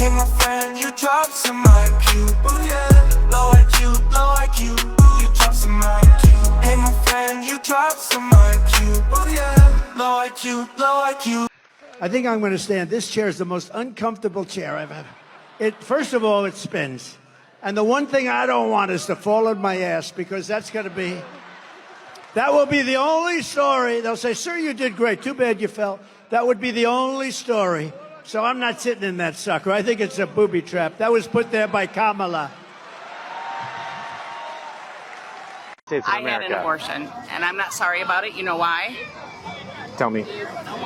Hey my friend, you dropped some IQ. Oh yeah, low IQ, low IQ. You dropped some IQ. Hey my friend, you dropped some IQ. Oh yeah, low IQ, low IQ. I think I'm going to stand. This chair is the most uncomfortable chair I've ever. First of all, it spins. And the one thing I don't want is to fall on my ass, because that will be the only story. They'll say, sir, you did great. Too bad you fell. That would be the only story. So I'm not sitting in that sucker. I think it's a booby trap. That was put there by Kamala. I had an abortion, and I'm not sorry about it. You know why? Tell me.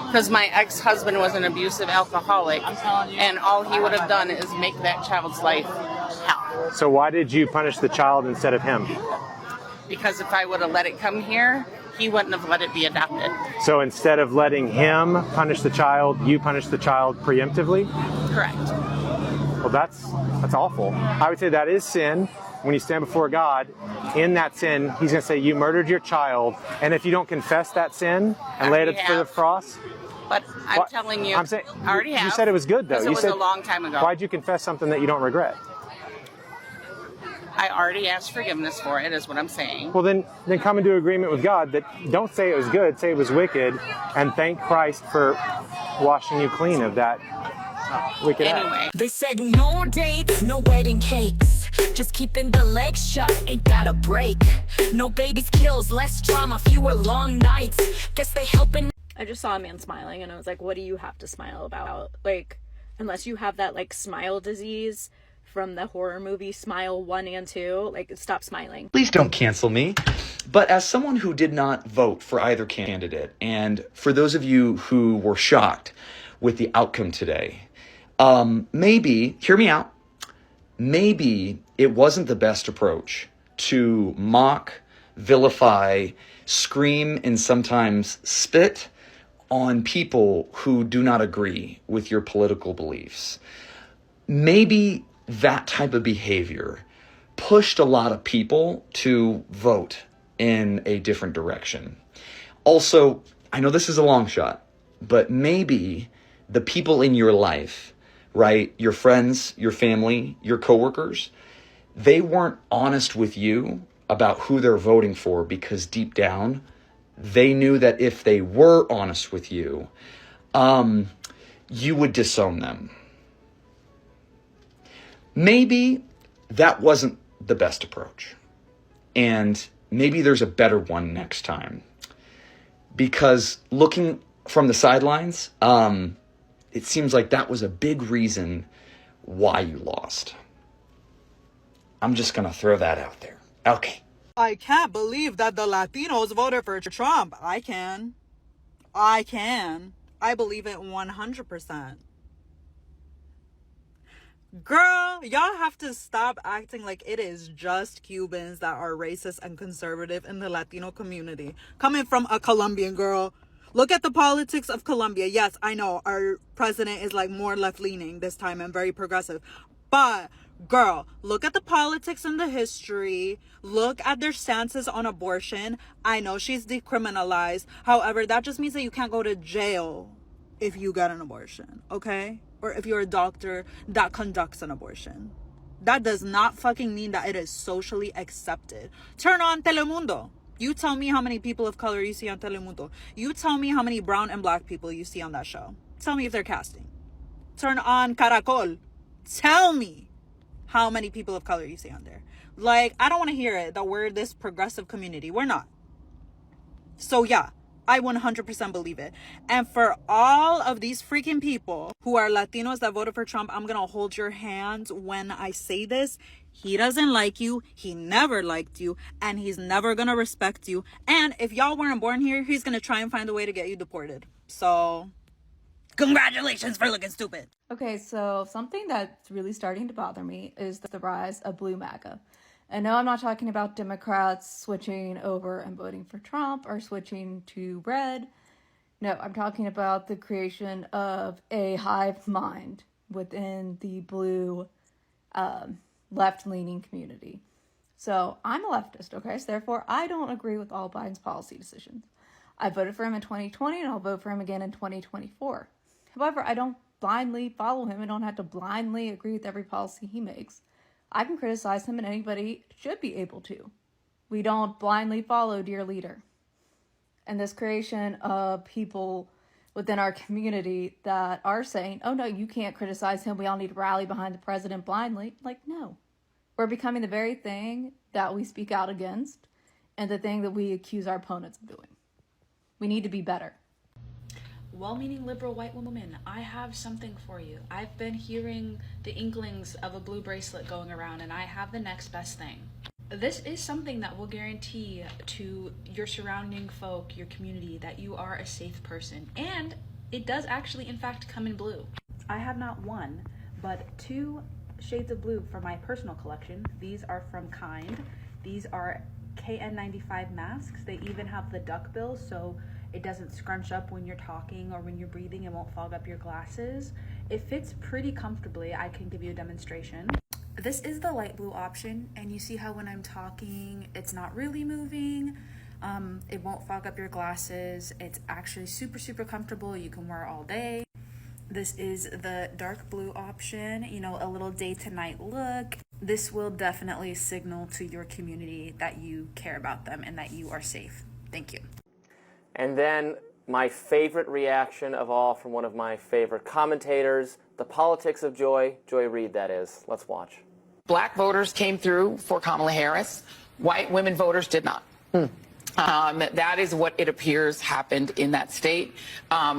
Because my ex-husband was an abusive alcoholic, and all he would have done is make that child's life hell. So why did you punish the child instead of him? Because if I would have let it come here, he wouldn't have let it be adopted. So instead of letting him punish the child, you punish the child preemptively? Correct. Well, that's awful. I would say that is sin. When you stand before God, in that sin, he's going to say, you murdered your child. And if you don't confess that sin and lay it at the foot of the cross. But I'm telling you, I'm saying, I already have. You said it was good, though. It was a long time ago. Why'd you confess something that you don't regret? I already asked forgiveness for it, is what I'm saying. Well, then come into agreement with God that don't say it was good, say it was wicked, and thank Christ for washing you clean of that wicked act. They said no dates, no wedding cakes. Just keeping the legs shut, ain't got a break. No babies kills, less drama, fewer long nights. Guess they helping. I just saw a man smiling and I was like, what do you have to smile about? Like, unless you have that like smile disease from the horror movie Smile 1 and 2, like, stop smiling. Please don't cancel me. But as someone who did not vote for either candidate, and for those of you who were shocked with the outcome today, maybe, hear me out, maybe it wasn't the best approach to mock, vilify, scream, and sometimes spit on people who do not agree with your political beliefs. Maybe that type of behavior pushed a lot of people to vote in a different direction. Also, I know this is a long shot, but maybe the people in your life, right, your friends, your family, your coworkers, they weren't honest with you about who they're voting for, because deep down, they knew that if they were honest with you, you would disown them. Maybe that wasn't the best approach. And maybe there's a better one next time. Because looking from the sidelines, it seems like that was a big reason why you lost. I'm just going to throw that out there. Okay. I can't believe that the Latinos voted for Trump. I can. I believe it 100%. Girl, y'all have to stop acting like it is just Cubans that are racist and conservative in the Latino community. Coming from a Colombian girl. Look at the politics of Colombia. Yes, I know our president is like more left-leaning this time and very progressive. But, girl, look at the politics and the history. Look at their stances on abortion. I know she's decriminalized. However, that just means that you can't go to jail if you get an abortion, okay? Or if you're a doctor that conducts an abortion. That does not fucking mean that it is socially accepted. Turn on Telemundo. You tell me how many people of color you see on Telemundo. You tell me how many brown and black people you see on that show. Tell me if they're casting. Turn on Caracol. Tell me how many people of color you see on there. Like, I don't want to hear it that we're this progressive community. We're not. So yeah, I 100% believe it. And for all of these freaking people who are Latinos that voted for Trump, I'm going to hold your hands when I say this. He doesn't like you. He never liked you. And he's never going to respect you. And if y'all weren't born here, he's going to try and find a way to get you deported. So, congratulations for looking stupid. Okay, so something that's really starting to bother me is the rise of blue MAGA. And no, I'm not talking about Democrats switching over and voting for Trump or switching to red. No, I'm talking about the creation of a hive mind within the blue left-leaning community. So I'm a leftist, okay? So therefore, I don't agree with all Biden's policy decisions. I voted for him in 2020 and I'll vote for him again in 2024. However, I don't blindly follow him and don't have to blindly agree with every policy he makes. I can criticize him, and anybody should be able to. We don't blindly follow dear leader. And this creation of people within our community that are saying, oh no, you can't criticize him, we all need to rally behind the president blindly. Like, no. We're becoming the very thing that we speak out against and the thing that we accuse our opponents of doing. We need to be better. Well-meaning liberal white woman, I have something for you. I've been hearing the inklings of a blue bracelet going around, and I have the next best thing. This is something that will guarantee to your surrounding folk, your community, that you are a safe person. And it does actually, in fact, come in blue. I have not one, but 2 shades of blue for my personal collection. These are from Kind. These are KN95 masks. They even have the duck bill, so it doesn't scrunch up when you're talking or when you're breathing. It won't fog up your glasses. It fits pretty comfortably. I can give you a demonstration. This is the light blue option, and you see how when I'm talking, it's not really moving. It won't fog up your glasses. It's actually super, super comfortable. You can wear it all day. This is the dark blue option, you know, a little day to night look. This will definitely signal to your community that you care about them and that you are safe. Thank you. And then my favorite reaction of all from one of my favorite commentators, The Politics of Joy, Joy Reid that is. Let's watch. Black voters came through for Kamala Harris. White women voters did not. That is what it appears happened in that state,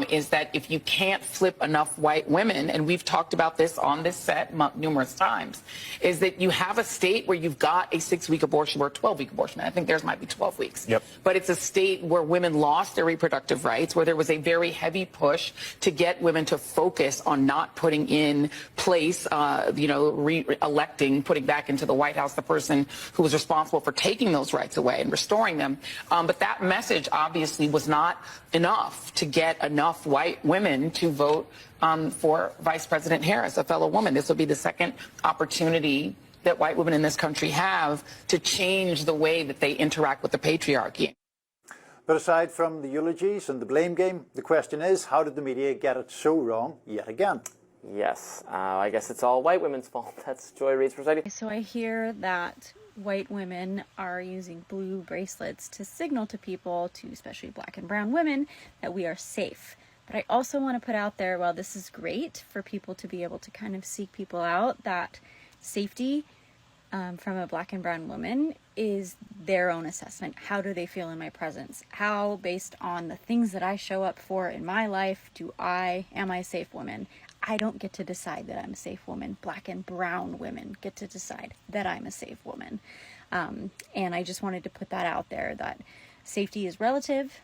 is that if you can't flip enough white women, and we've talked about this on this set numerous times, is that you have a state where you've got a 6-week abortion or a 12-week abortion. I think theirs might be 12 weeks. Yep. But it's a state where women lost their reproductive rights, where there was a very heavy push to get women to focus on not putting in place, re-electing, putting back into the White House the person who was responsible for taking those rights away and restoring them. But that message obviously was not enough to get enough white women to vote for Vice President Harris, a fellow woman. This will be the second opportunity that white women in this country have to change the way that they interact with the patriarchy. But aside from the eulogies and the blame game, the question is, how did the media get it so wrong yet again? Yes, I guess it's all white women's fault. That's Joy Reid's perspective. So I hear that white women are using blue bracelets to signal to people, to especially black and brown women, that we are safe. But I also want to put out there, while this is great for people to be able to kind of seek people out, that safety from a black and brown woman is their own assessment. How do they feel in my presence? How, based on the things that I show up for in my life, am I a safe woman? I don't get to decide that I'm a safe woman. Black and brown women get to decide that I'm a safe woman. And I just wanted to put that out there, that safety is relative.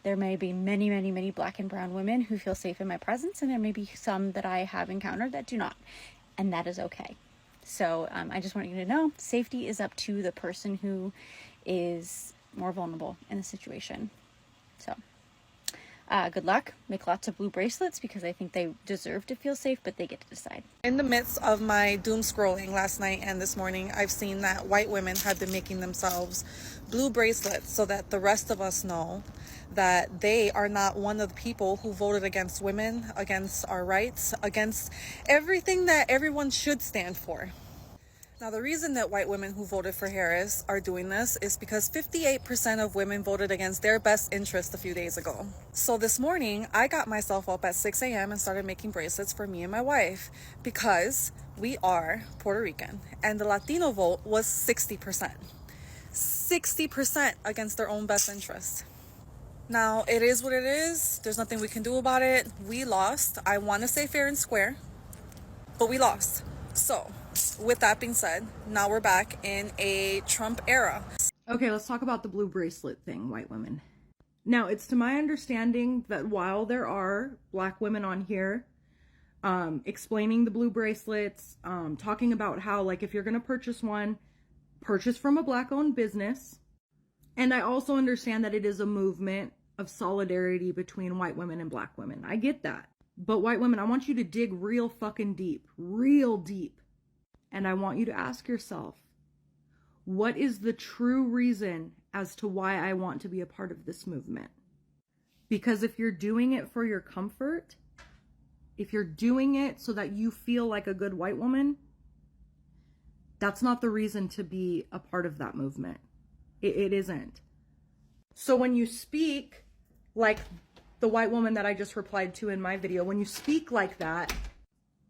There may be many, many, many black and brown women who feel safe in my presence, and there may be some that I have encountered that do not. And that is okay. So I just want you to know, safety is up to the person who is more vulnerable in the situation. So good luck. Make lots of blue bracelets, because I think they deserve to feel safe, but they get to decide. In the midst of my doom scrolling last night and this morning, I've seen that white women have been making themselves blue bracelets so that the rest of us know that they are not one of the people who voted against women, against our rights, against everything that everyone should stand for. Now, the reason that white women who voted for Harris are doing this is because 58% of women voted against their best interest a few days ago. So this morning, I got myself up at 6 a.m. and started making bracelets for me and my wife, because we are Puerto Rican and the Latino vote was 60%. 60% against their own best interest. Now, it is what it is. There's nothing we can do about it. We lost. I want to say fair and square, but we lost. So, with that being said, now we're back in a Trump era. Okay, let's talk about the blue bracelet thing, white women. Now, it's to my understanding that while there are black women on here explaining the blue bracelets, talking about how, like, if you're going to purchase one, purchase from a black-owned business. And I also understand that it is a movement of solidarity between white women and black women. I get that. But white women, I want you to dig real fucking deep, real deep. And I want you to ask yourself, what is the true reason as to why I want to be a part of this movement? Because if you're doing it for your comfort, if you're doing it so that you feel like a good white woman, that's not the reason to be a part of that movement. It isn't. So when you speak like the white woman that I just replied to in my video, when you speak like that,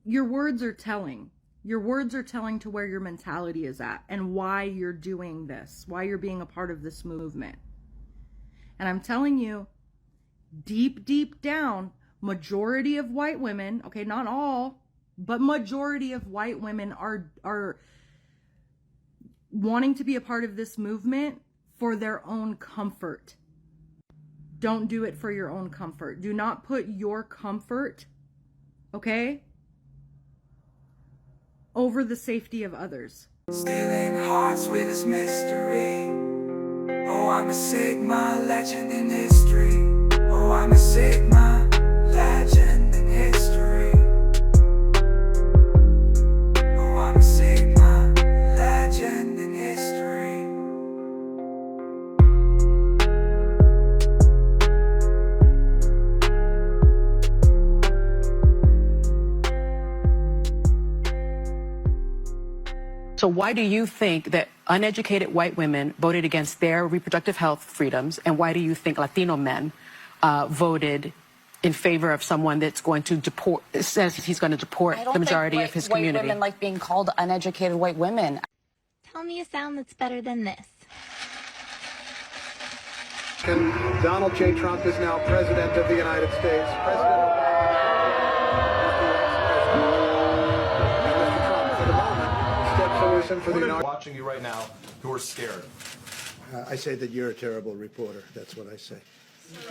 your words are telling. Your words are telling to where your mentality is at and why you're doing this, why you're being a part of this movement. And I'm telling you, deep, deep down, majority of white women, okay, not all, but majority of white women are wanting to be a part of this movement for their own comfort. Don't do it for your own comfort. Do not put your comfort, okay, over the safety of others. Stealing hearts with his mystery. Oh, I'm a Sigma legend in history. Oh, I'm a Sigma legend in history. Oh, I'm a Sigma legend in history. So why do you think that uneducated white women voted against their reproductive health freedoms, and why do you think Latino men voted in favor of someone that's going to deport, says he's going to deport the majority of his community? White women like being called uneducated white women. Tell me a sound that's better than this. And Donald J. Trump is now President of the United States. President for the watching you right now who are scared. I say that you're a terrible reporter. That's what I say.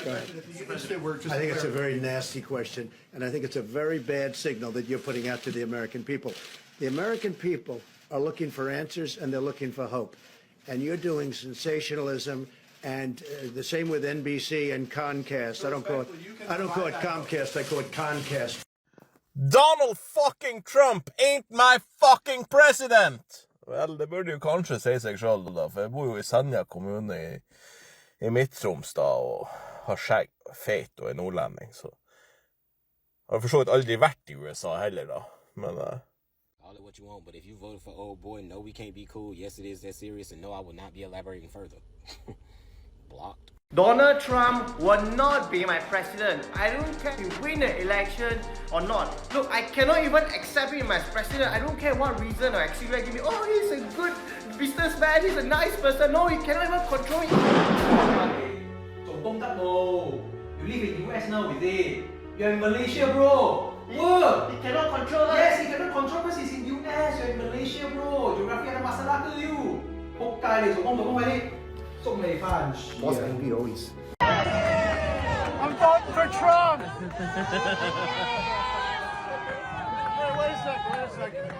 Go ahead. I think it's a very nasty question, and I think it's a very bad signal that you're putting out to the American people. The American people are looking for answers, and they're looking for hope. And you're doing sensationalism, and the same with NBC and Comcast. I don't call it Comcast. I call it Concast. Donald fucking Trump ain't my fucking president! Vel, det burde jo kanskje si seg selv da, for jeg bor jo i Senja kommune i Midt-Troms da, og har skjegg, feit og er nordlending, så jeg har for så vidt aldri vært i USA heller da, men Call it what you want, but if you voted for old boy, no, we can't be cool, yes, it is that serious, and no, I will not be elaborating further. Blocked. Donald Trump will not be my president. I don't care if he win the election or not. Look, I cannot even accept him as president. I don't care what reason or excuse give me. Oh, he's a good businessman, he's a nice person. No, he cannot even control him. You live in US now, is it? You're in Malaysia, bro. What? He cannot control us. Yes, he cannot control because he's in US. You're in Malaysia, bro. Geography ada masalah ke you? Hokkaido, sokong balik. Boss angry always. I'm voting for Trump! Wait a second.